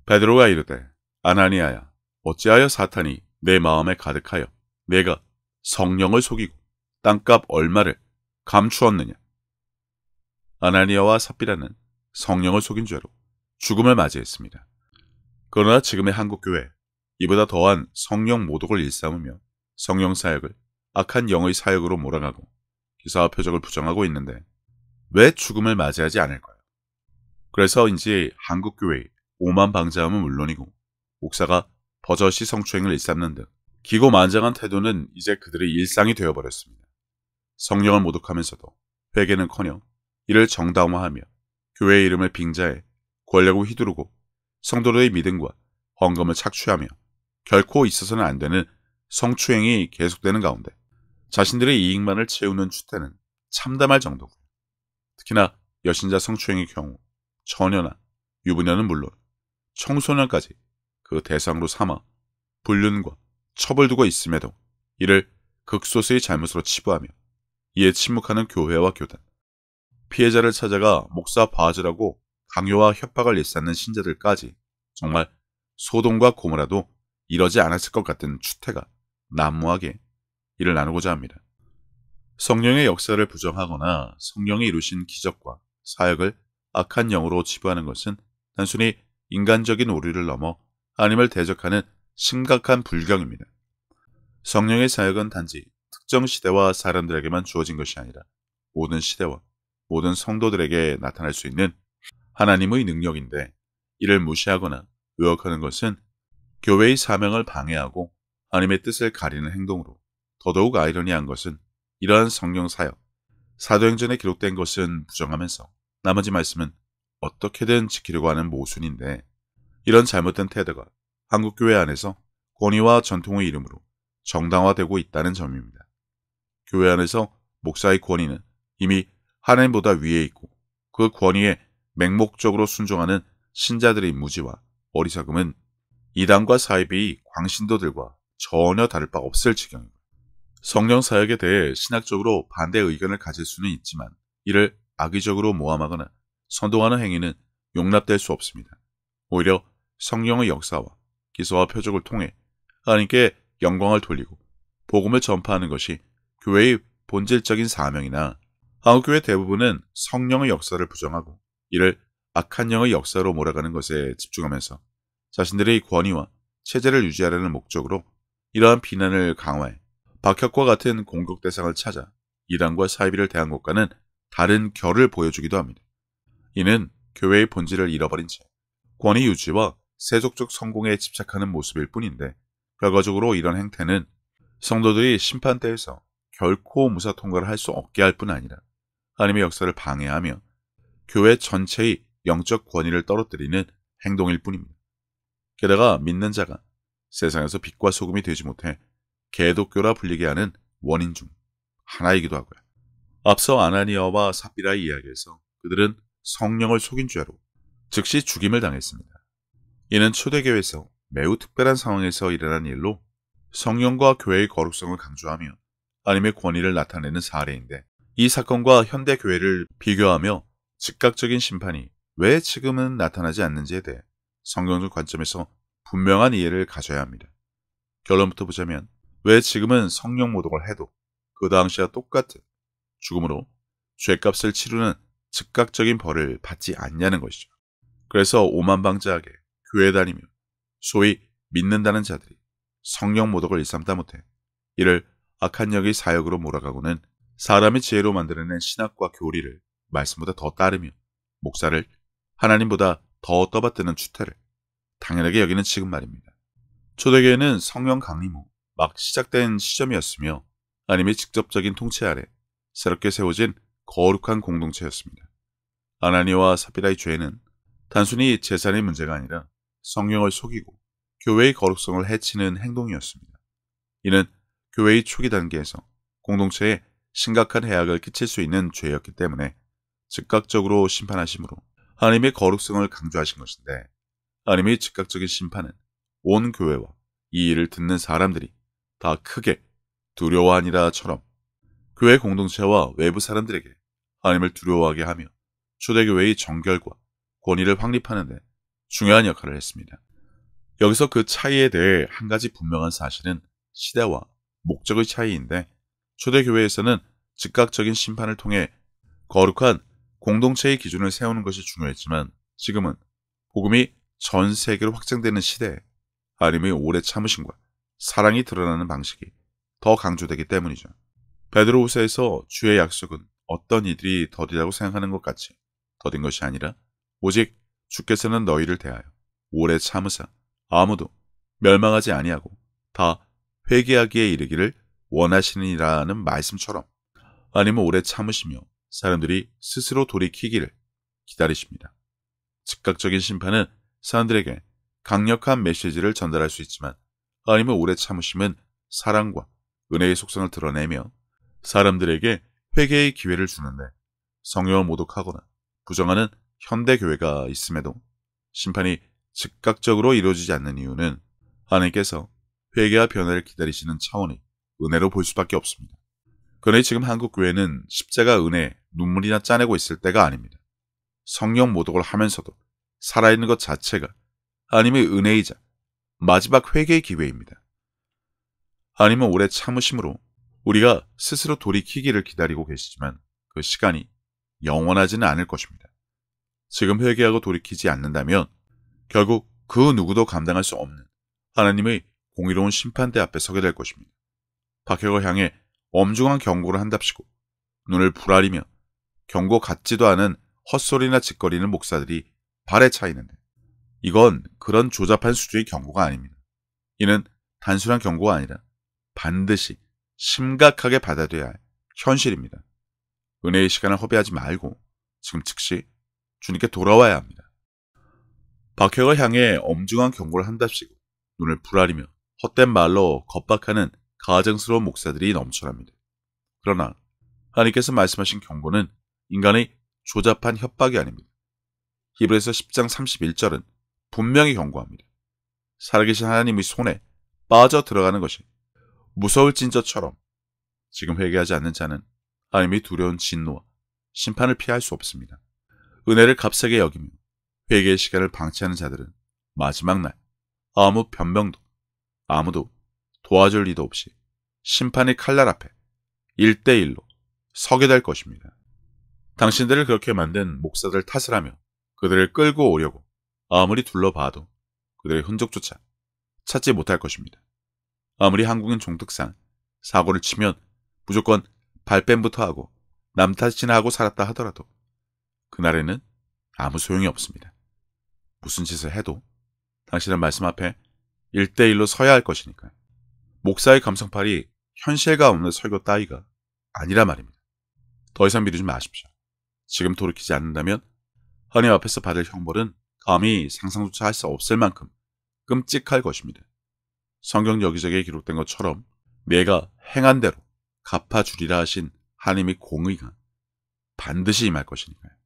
베드로가 이르되 아나니아야 어찌하여 사탄이 내 마음에 가득하여 내가 성령을 속이고 땅값 얼마를 감추었느냐. 아나니아와 삽비라는 성령을 속인 죄로 죽음을 맞이했습니다. 그러나 지금의 한국교회 이보다 더한 성령 모독을 일삼으며 성령 사역을 악한 영의 사역으로 몰아가고 기사와 표적을 부정하고 있는데 왜 죽음을 맞이하지 않을까요? 그래서인지 한국교회의 오만방자함은 물론이고 목사가 버젓이 성추행을 일삼는 등 기고만장한 태도는 이제 그들의 일상이 되어버렸습니다. 성령을 모독하면서도 회개는커녕 이를 정당화하며 교회의 이름을 빙자해 권력을 휘두르고 성도들의 믿음과 헌금을 착취하며 결코 있어서는 안 되는 성추행이 계속되는 가운데 자신들의 이익만을 채우는 추태는 참담할 정도고 특히나 여신자 성추행의 경우 처녀나 유부녀는 물론 청소년까지 그 대상으로 삼아 불륜과 처벌두고 있음에도 이를 극소수의 잘못으로 치부하며 이에 침묵하는 교회와 교단, 피해자를 찾아가 목사 봐주라고 강요와 협박을 일삼는 신자들까지 정말 소돔과 고모라도 이러지 않았을 것 같은 추태가 난무하게 이를 나누고자 합니다. 성령의 역사를 부정하거나 성령이 이루신 기적과 사역을 악한 영으로 치부하는 것은 단순히 인간적인 오류를 넘어 하나님을 대적하는 심각한 불경입니다. 성령의 사역은 단지 특정 시대와 사람들에게만 주어진 것이 아니라 모든 시대와 모든 성도들에게 나타날 수 있는 하나님의 능력인데 이를 무시하거나 의역하는 것은 교회의 사명을 방해하고 하나님의 뜻을 가리는 행동으로 더더욱 아이러니한 것은 이러한 성령 사역, 사도행전에 기록된 것은 부정하면서 나머지 말씀은 어떻게든 지키려고 하는 모순인데 이런 잘못된 태도가 한국교회 안에서 권위와 전통의 이름으로 정당화되고 있다는 점입니다. 교회 안에서 목사의 권위는 이미 하나님보다 위에 있고 그 권위에 맹목적으로 순종하는 신자들의 무지와 어리석음은 이단과 사이비의 광신도들과 전혀 다를 바 없을 지경입니다. 성령 사역에 대해 신학적으로 반대 의견을 가질 수는 있지만 이를 악의적으로 모함하거나 선동하는 행위는 용납될 수 없습니다. 오히려 성령의 역사와 기사와 표적을 통해 하나님께 영광을 돌리고 복음을 전파하는 것이 교회의 본질적인 사명이나 한국교회 대부분은 성령의 역사를 부정하고 이를 악한 영의 역사로 몰아가는 것에 집중하면서 자신들의 권위와 체제를 유지하려는 목적으로 이러한 비난을 강화해 박혁과 같은 공격 대상을 찾아 이단과 사이비를 대한 것과는 다른 결을 보여주기도 합니다. 이는 교회의 본질을 잃어버린 채 권위 유지와 세속적 성공에 집착하는 모습일 뿐인데 결과적으로 이런 행태는 성도들이 심판대에서 결코 무사 통과를 할 수 없게 할 뿐 아니라 하나님의 역사를 방해하며 교회 전체의 영적 권위를 떨어뜨리는 행동일 뿐입니다. 게다가 믿는 자가 세상에서 빛과 소금이 되지 못해 개독교라 불리게 하는 원인 중 하나이기도 하고요. 앞서 아나니아와 삽비라의 이야기에서 그들은 성령을 속인 죄로 즉시 죽임을 당했습니다. 이는 초대교회에서 매우 특별한 상황에서 일어난 일로 성령과 교회의 거룩성을 강조하며 하나님의 권위를 나타내는 사례인데 이 사건과 현대 교회를 비교하며 즉각적인 심판이 왜 지금은 나타나지 않는지에 대해 성경적 관점에서 분명한 이해를 가져야 합니다. 결론부터 보자면 왜 지금은 성령 모독을 해도 그 당시와 똑같은 죽음으로 죄값을 치르는 즉각적인 벌을 받지 않냐는 것이죠. 그래서 오만방자하게 교회 다니며 소위 믿는다는 자들이 성령 모독을 일삼다 못해 이를 악한 영의 사역으로 몰아가고는 사람의 지혜로 만들어낸 신학과 교리를 말씀보다 더 따르며 목사를 하나님보다 더 떠받드는 추태를 당연하게 여기는 지금 말입니다. 초대교회는 성령 강림 후 막 시작된 시점이었으며 하나님의 직접적인 통치 아래 새롭게 세워진 거룩한 공동체였습니다. 아나니아와 삽비라의 죄는 단순히 재산의 문제가 아니라 성령을 속이고 교회의 거룩성을 해치는 행동이었습니다. 이는 교회의 초기 단계에서 공동체에 심각한 해악을 끼칠 수 있는 죄였기 때문에 즉각적으로 심판하심으로 하나님의 거룩성을 강조하신 것인데 하나님의 즉각적인 심판은 온 교회와 이 일을 듣는 사람들이 다 크게 두려워하니라처럼 교회 공동체와 외부 사람들에게 하나님을 두려워하게 하며 초대교회의 정결과 권위를 확립하는 데 중요한 역할을 했습니다. 여기서 그 차이에 대해 한 가지 분명한 사실은 시대와 목적의 차이인데, 초대교회에서는 즉각적인 심판을 통해 거룩한 공동체의 기준을 세우는 것이 중요했지만, 지금은 복음이 전 세계로 확장되는 시대에 하나님의 오래 참으심과 사랑이 드러나는 방식이 더 강조되기 때문이죠. 베드로후서에서 주의 약속은 어떤 이들이 더디다고 생각하는 것 같이 더딘 것이 아니라 오직 주께서는 너희를 대하여 오래 참으사 아무도 멸망하지 아니하고 다 회개하기에 이르기를 원하시느니라는 말씀처럼 하나님은 오래 참으시며 사람들이 스스로 돌이키기를 기다리십니다. 즉각적인 심판은 사람들에게 강력한 메시지를 전달할 수 있지만, 하나님은 오래 참으심은 사랑과 은혜의 속성을 드러내며 사람들에게 회개의 기회를 주는데, 성령을 모독하거나 부정하는 현대교회가 있음에도 심판이 즉각적으로 이루어지지 않는 이유는 하나님께서 회개와 변화를 기다리시는 차원의 은혜로 볼 수밖에 없습니다. 그러나 지금 한국교회는 십자가 은혜에 눈물이나 짜내고 있을 때가 아닙니다. 성령 모독을 하면서도 살아있는 것 자체가 하나님의 은혜이자 마지막 회개의 기회입니다. 하나님은 오래 참으심으로 우리가 스스로 돌이키기를 기다리고 계시지만 그 시간이 영원하지는 않을 것입니다. 지금 회개하고 돌이키지 않는다면 결국 그 누구도 감당할 수 없는 하나님의 공의로운 심판대 앞에 서게 될 것입니다. 박혁을 향해 엄중한 경고를 한답시고 눈을 부라리며 경고 같지도 않은 헛소리나 짓거리는 목사들이 발에 차이는데, 이건 그런 조잡한 수준의 경고가 아닙니다. 이는 단순한 경고가 아니라 반드시 심각하게 받아들여야 할 현실입니다. 은혜의 시간을 허비하지 말고 지금 즉시 주님께 돌아와야 합니다. 박혁을 향해 엄중한 경고를 한답시고 눈을 부라리며 헛된 말로 겁박하는 가증스러운 목사들이 넘쳐납니다. 그러나 하나님께서 말씀하신 경고는 인간의 조잡한 협박이 아닙니다. 히브리서 10장 31절은 분명히 경고합니다. 살아계신 하나님의 손에 빠져 들어가는 것이 무서울진저처럼 지금 회개하지 않는 자는 하나님의 두려운 진노와 심판을 피할 수 없습니다. 은혜를 값싸게 여기며 회개의 시간을 방치하는 자들은 마지막 날 아무 변명도 아무도 도와줄 리도 없이 심판의 칼날 앞에 1대1로 서게 될 것입니다. 당신들을 그렇게 만든 목사들 탓을 하며 그들을 끌고 오려고 아무리 둘러봐도 그들의 흔적조차 찾지 못할 것입니다. 아무리 한국인 종특상 사고를 치면 무조건 발뺌부터 하고 남 탓이나 하고 살았다 하더라도 그날에는 아무 소용이 없습니다. 무슨 짓을 해도 당신의 말씀 앞에 1대1로 서야 할 것이니까요. 목사의 감성팔이 현실감 없는 설교 따위가 아니라 말입니다. 더 이상 미루지 마십시오. 지금 돌이키지 않는다면 하나님 앞에서 받을 형벌은 감히 상상조차 할 수 없을 만큼 끔찍할 것입니다. 성경 여기저기에 기록된 것처럼 내가 행한 대로 갚아주리라 하신 하나님의 공의가 반드시 임할 것이니까요.